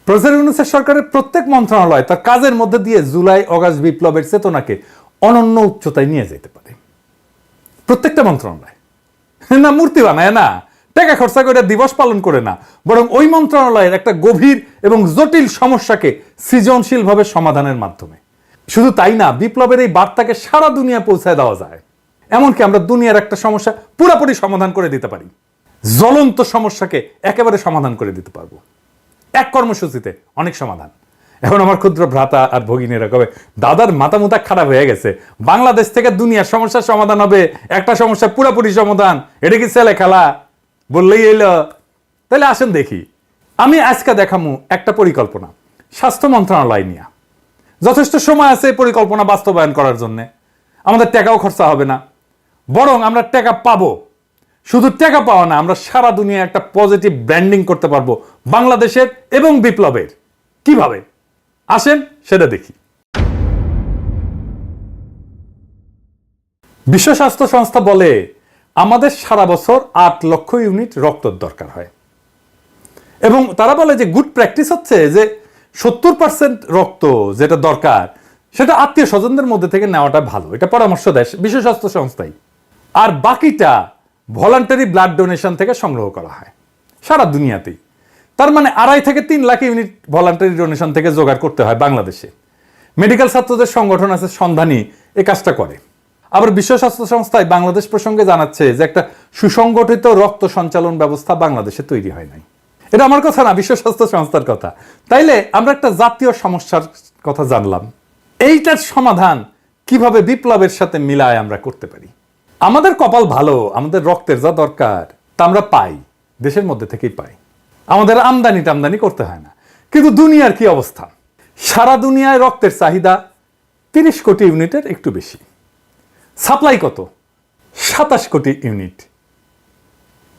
Professor ইউনূসের সরকারের প্রত্যেক মন্ত্রণালয় তার কাজের মধ্যে দিয়ে জুলাই অগাস্ট বিপ্লবের চেতনাকে অনন্য উচ্চতায় নিয়ে যেতে পারে। প্রত্যেকটা মন্ত্রণালয় না মূর্তি বানায় না, টাকা খরচা করে দিবস পালন করে না, বরং ওই মন্ত্রণালয়ের একটা গভীর এবং জটিল সমস্যাকে সৃজনশীলভাবে সমাধানের মাধ্যমে। শুধু তাই না, বিপ্লবের এই বার্তাকে সারা দুনিয়া পৌঁছায় দেওয়া যায়। এমনকি আমরা দুনিয়ার একটা সমস্যা পুরোপুরি সমাধান করে দিতে পারি, জ্বলন্ত সমস্যাকে একেবারে সমাধান করে দিতে পারবো এক কর্মসূচিতে, অনেক সমাধান। এখন আমার ক্ষুদ্র ভ্রাতা আর ভগিনীরা কবে দাদার মাথা মুথা খারাপ হয়ে গেছে, বাংলাদেশ থেকে দুনিয়ার সমস্যার সমাধান হবে, একটা সমস্যা পুরোপুরি সমাধান, এটা কি ছেলে খেলা বললেই এলো? তাহলে আসেন দেখি। আমি আজকে দেখামু একটা পরিকল্পনা স্বাস্থ্য মন্ত্রণালয় নিয়ে। যথেষ্ট সময় আছে এই পরিকল্পনা বাস্তবায়ন করার জন্য, আমাদের টাকাও খরচা হবে না, বরং আমরা টাকা পাবো। শুধু টাকা পাওয়া না, আমরা সারা দুনিয়ায় একটা পজিটিভ ব্র্যান্ডিং করতে পারবো বাংলাদেশের এবং বিপ্লবের। কিভাবে আসেন সেটা দেখি। বিশ্ব স্বাস্থ্য সংস্থা বলে আমাদের সারা বছর 8 লক্ষ ইউনিট রক্তের দরকার হয়, এবং তারা বলে যে গুড প্র্যাকটিস হচ্ছে যে 70% রক্ত যেটা দরকার সেটা আত্মীয় স্বজনদের মধ্যে থেকে নেওয়াটা ভালো। এটা পরামর্শ দেয় বিশ্ব স্বাস্থ্য সংস্থাই। আর বাকিটা ভলান্টারি ব্লাড ডোনেশন থেকে সংগ্রহ করা হয় সারা দুনিয়াতেই। তার মানে 2.5 থেকে 3 লাখ ইউনিট ভলান্টারি ডোনেশন থেকে জোগাড় করতে হয় বাংলাদেশে। মেডিকেল ছাত্রদের সংগঠন আছে সন্ধানী, এই কাজটা করে। আবার বিশ্ব স্বাস্থ্য সংস্থায় বাংলাদেশ প্রসঙ্গে জানাচ্ছে যে একটা সুসংগঠিত রক্ত সঞ্চালন ব্যবস্থা বাংলাদেশে তৈরি হয় নাই। এটা আমার কথা না, বিশ্ব স্বাস্থ্য সংস্থার কথা। তাইলে আমরা একটা জাতীয় সমস্যার কথা জানলাম, এইটার সমাধান কিভাবে বিপ্লবের সাথে মিলায় আমরা করতে পারি। আমাদের কপাল ভালো, আমাদের রক্তের যা দরকার তা আমরা পাই, দেশের মধ্যে থেকেই পাই, আমাদের আমদানি টামদানি করতে হয় না। কিন্তু দুনিয়ার কি অবস্থা? সারা দুনিয়ায় রক্তের চাহিদা 30 কোটি ইউনিটের একটু বেশি, সাপ্লাই কত? 27 কোটি ইউনিট।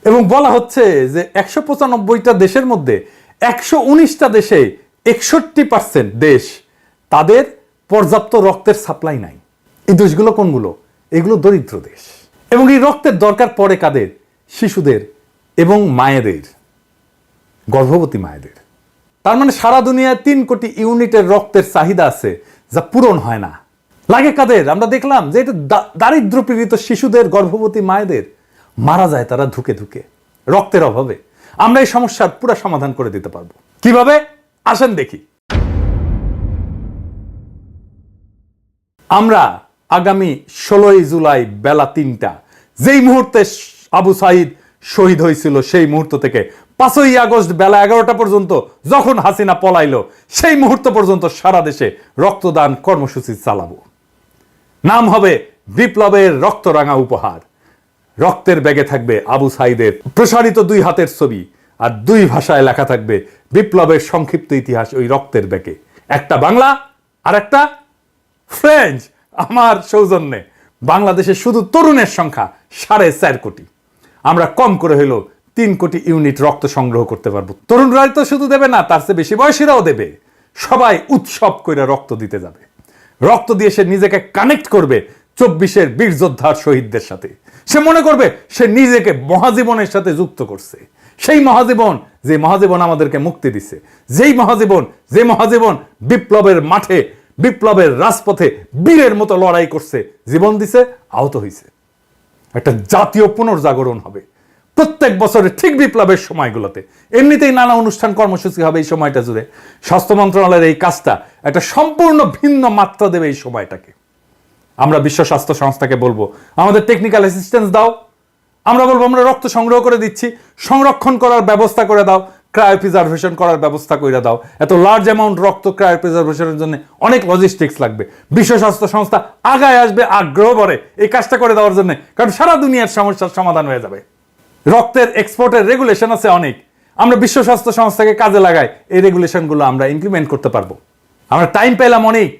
এবং বলা হচ্ছে যে 195টা দেশের মধ্যে 119টা দেশে 61% দেশ তাদের পর্যাপ্ত রক্তের সাপ্লাই নাই। এই দেশগুলো কোনগুলো? এগুলো দরিদ্র দেশ। এবং এই রক্তের দরকার পড়ে কাদের? শিশুদের এবং মায়েদের, গর্ভবতী মায়েদের। তার মানে সারা দুনিয়ায় 3 কোটি ইউনিটের রক্তের চাহিদা আছে যা পূরণ হয় না। লাগে কাদের? আমরা দেখলাম যে এটা দারিদ্র পীড়িত শিশুদের, গর্ভবতী মায়েদের মারা যায় তারা ধুকে ধুকে রক্তের অভাবে। আমরা এই সমস্যার পুরো সমাধান করে দিতে পারবো। কিভাবে আসেন দেখি। আমরা আগামী 16 জুলাই বেলা 3টা, যেই মুহূর্তে আবু সাইদ শহীদ হয়েছিল, সেই মুহূর্ত থেকে 5ই আগস্ট বেলা 11টা পর্যন্ত যখন হাসিনা পলাইলো, সেই মুহূর্ত পর্যন্ত সারা দেশে রক্তদান কর্মসূচি চালাবো। নাম হবে বিপ্লবের রক্তরাঙা উপহার। রক্তের ব্যাগে থাকবে আবু সাইদের প্রসারিত 2 হাতের ছবি, আর 2 ভাষায় লেখা থাকবে বিপ্লবের সংক্ষিপ্ত ইতিহাস ওই রক্তের ব্যাগে। একটা বাংলা আর একটা ফ্রেঞ্চ। আমার সৌজন্যে বাংলাদেশে শুধু তরুণের সংখ্যা 4.5 কোটি। আমরা কম করে হইলো 3 কোটি ইউনিট রক্ত সংগ্রহ করতে পারবো। তরুণরাই তো শুধু দেবে না, তার চেয়ে বেশি বয়সীরাও দেবে। সবাই উৎসব করে রক্ত দিতে যাবে। রক্ত দিয়ে সে নিজেকে কানেক্ট করবে 24-এর বীর যোদ্ধার শহীদদের সাথে। সে মনে করবে সে নিজেকে মহাজীবনের সাথে যুক্ত করছে। সেই মহাজীবন, যে মহাজীবন আমাদেরকে মুক্তি দিছে, যে মহাজীবন বিপ্লবের মাঠে, বিপ্লবের রাজপথে বীরের মতো লড়াই করছে, জীবন দিছে, আহত হয়েছে। একটা জাতীয় পুনর্জাগরণ হবে প্রত্যেক বছরে ঠিক বিপ্লবের সময়গুলোতে। এমনিতেই নানা অনুষ্ঠান কর্মসূচি হবে এই সময়টা জুড়ে। স্বাস্থ্য মন্ত্রণালয়ের এই কাজটা একটা সম্পূর্ণ ভিন্ন মাত্রা দেবে এই সময়টাকে। আমরা বিশ্ব স্বাস্থ্য সংস্থাকে বলবো আমাদের টেকনিক্যাল অ্যাসিস্ট্যান্স দাও। আমরা বলবো আমরা রক্ত সংগ্রহ করে দিচ্ছি, সংরক্ষণ করার ব্যবস্থা করে দাও, ক্রায়োপ্রিজার্ভেশন করার ব্যবস্থা করে দাও। এত লার্জ অ্যামাউন্ট রক্ত ক্রায়োপ্রিজার্ভেশনের জন্য অনেক লজিস্টিক্স লাগবে। বিশ্ব স্বাস্থ্য সংস্থা আগায় আসবে আগ্রহ ভরে এই কাজটা করে দেওয়ার জন্য, কারণ সারা দুনিয়ার সমস্যার সমাধান হয়ে যাবে। রক্তের এক্সপোর্টের রেগুলেশন আছে অনেক, আমরা বিশ্ব স্বাস্থ্য সংস্থাকে কাজে লাগাই, এই রেগুলেশনগুলো আমরা ইমপ্লিমেন্ট করতে পারবো। আমরা টাইম পেলাম অনেক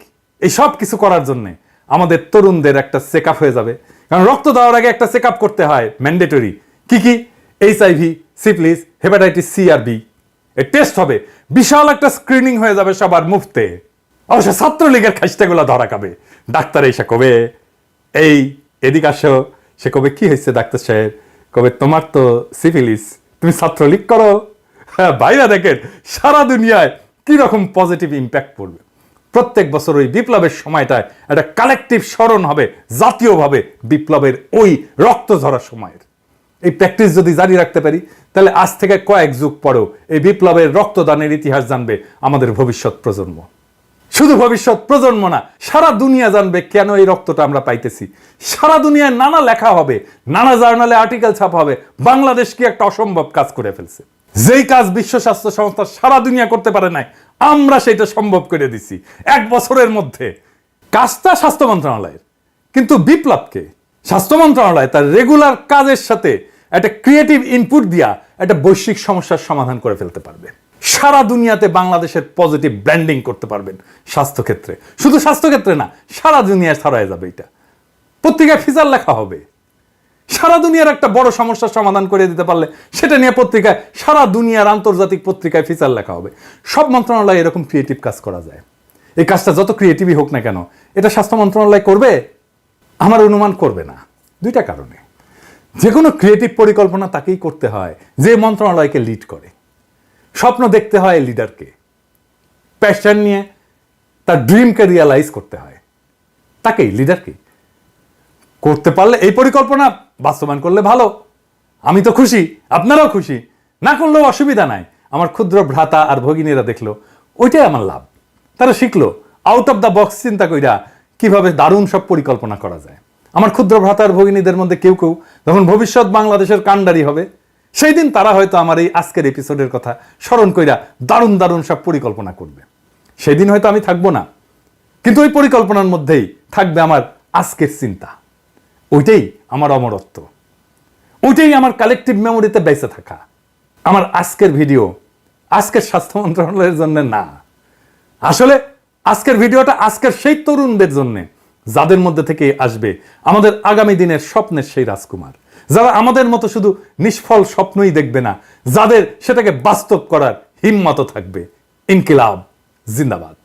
এই সব কিছু করার জন্য। আমাদের তরুণদের একটা চেক আপ হয়ে যাবে, কারণ রক্ত দেওয়ার আগে একটা চেক আপ করতে হয় ম্যান্ডেটরি। কি কি? HIV, সিফিলিস, হেপাটাইটিস সি আর বি এর টেস্ট হবে। বিশাল একটা স্ক্রিনিং হয়ে যাবে সবার মুফতে। অবশ্য ছাত্রলীগের খাইস্টাগুলো ধরা খাবে। ডাক্তার এসে কবে এই এদিকে আসো, সে কবে কি হয়েছে ডাক্তার সাহেব? কবে তোমার তো সিফিলিস, তুমি ছাত্রলীগ করো। হ্যাঁ, বাইরে দেখেন সারা দুনিয়ায় কিরকম পজিটিভ ইম্প্যাক্ট পড়বে। প্রত্যেক বছর ওই বিপ্লবের সময়টায় একটা কালেকটিভ স্মরণ হবে জাতীয়ভাবে বিপ্লবের ওই রক্ত ঝরা সময়ের। এই প্র্যাকটিস যদি জারি রাখতে পারি তাহলে আজ থেকে কয়েক যুগ পরেও এই বিপ্লবের রক্তদানের ইতিহাস জানবে আমাদের ভবিষ্যৎ প্রজন্ম। শুধু ভবিষ্যৎ প্রজন্ম না, সারা দুনিয়া জানবে কেন এই রক্তটা আমরা পাইতেছি। সারা দুনিয়ায় নানা লেখা হবে, নানা জার্নালে আর্টিকেল ছাপা হবে, বাংলাদেশ কি একটা অসম্ভব কাজ করে ফেলছে। যেই কাজ বিশ্ব স্বাস্থ্য সংস্থা সারা দুনিয়া করতে পারে নাই, আমরা সেটা সম্ভব করে দিছি 1 বছরের মধ্যে। কাজটা স্বাস্থ্য মন্ত্রণালয়ের, কিন্তু বিপ্লবকে স্বাস্থ্য মন্ত্রণালয় তার রেগুলার কাজের সাথে একটা ক্রিয়েটিভ ইনপুট দিয়া একটা বৈশ্বিক সমস্যার সমাধান করে ফেলতে পারবে। সারা দুনিয়াতে বাংলাদেশের পজিটিভ ব্র্যান্ডিং করতে পারবেন স্বাস্থ্যক্ষেত্রে। শুধু স্বাস্থ্যক্ষেত্রে না, সারা দুনিয়ায় ছড়ায় যাবে। এটা পত্রিকায় ফিচার লেখা হবে। সারা দুনিয়ার একটা বড় সমস্যার সমাধান করে দিতে পারলে সেটা নিয়ে পত্রিকায়, সারা দুনিয়ার আন্তর্জাতিক পত্রিকায় ফিচার লেখা হবে। সব মন্ত্রণালয়ে এরকম ক্রিয়েটিভ কাজ করা যায়। এই কাজটা যত ক্রিয়েটিভই হোক না কেন, এটা স্বাস্থ্য মন্ত্রণালয় করবে? আমার অনুমান করবে না। 2টা কারণে। যে কোনো ক্রিয়েটিভ পরিকল্পনা তাকেই করতে হয় যে মন্ত্রণালয়কে লিড করে। স্বপ্ন দেখতে হয় লিডারকে, প্যাশন নিয়ে তার ড্রিমকে রিয়ালাইজ করতে হয় তাকেই, লিডারকেই। করতে পারলে এই পরিকল্পনা বাস্তবায়ন করলে ভালো, আমি তো খুশি, আপনারাও খুশি। না করলেও অসুবিধা নাই। আমার ক্ষুদ্র ভ্রাতা আর ভগিনীরা দেখলো, ওইটাই আমার লাভ। তারা শিখলো আউট অফ দ্য বক্স চিন্তা কইরা কিভাবে দারুণ সব পরিকল্পনা করা যায়। আমার ক্ষুদ্র ভ্রাতা আর ভগিনীদের মধ্যে কেউ কেউ যখন ভবিষ্যৎ বাংলাদেশের কাণ্ডারি হবে, সেই দিন তারা হয়তো আমার এই আজকের এপিসোডের কথা স্মরণ কইরা দারুণ দারুণ সব পরিকল্পনা করবে। সেই দিন হয়তো আমি থাকবো না, কিন্তু ওই পরিকল্পনার মধ্যেই থাকবে আমার আজকের চিন্তা। ওইটাই আমার অমরত্ব, ওইটাই আমার কালেকটিভ মেমোরিতে বেঁচে থাকা। আমার আজকের ভিডিও আজকের স্বাস্থ্য মন্ত্রণালয়ের জন্য না, আসলে আজকের ভিডিওটা আজকের সেই তরুণদের জন্য যাদের মধ্যে থেকে আসবে আমাদের আগামী দিনের স্বপ্নের সেই রাজকুমার, যারা আমাদের মতো শুধু নিষ্ফল স্বপ্নই দেখবে না, যাদের সেটাকে বাস্তব করার হিম্মত থাকবে। ইনকিলাব জিন্দাবাদ।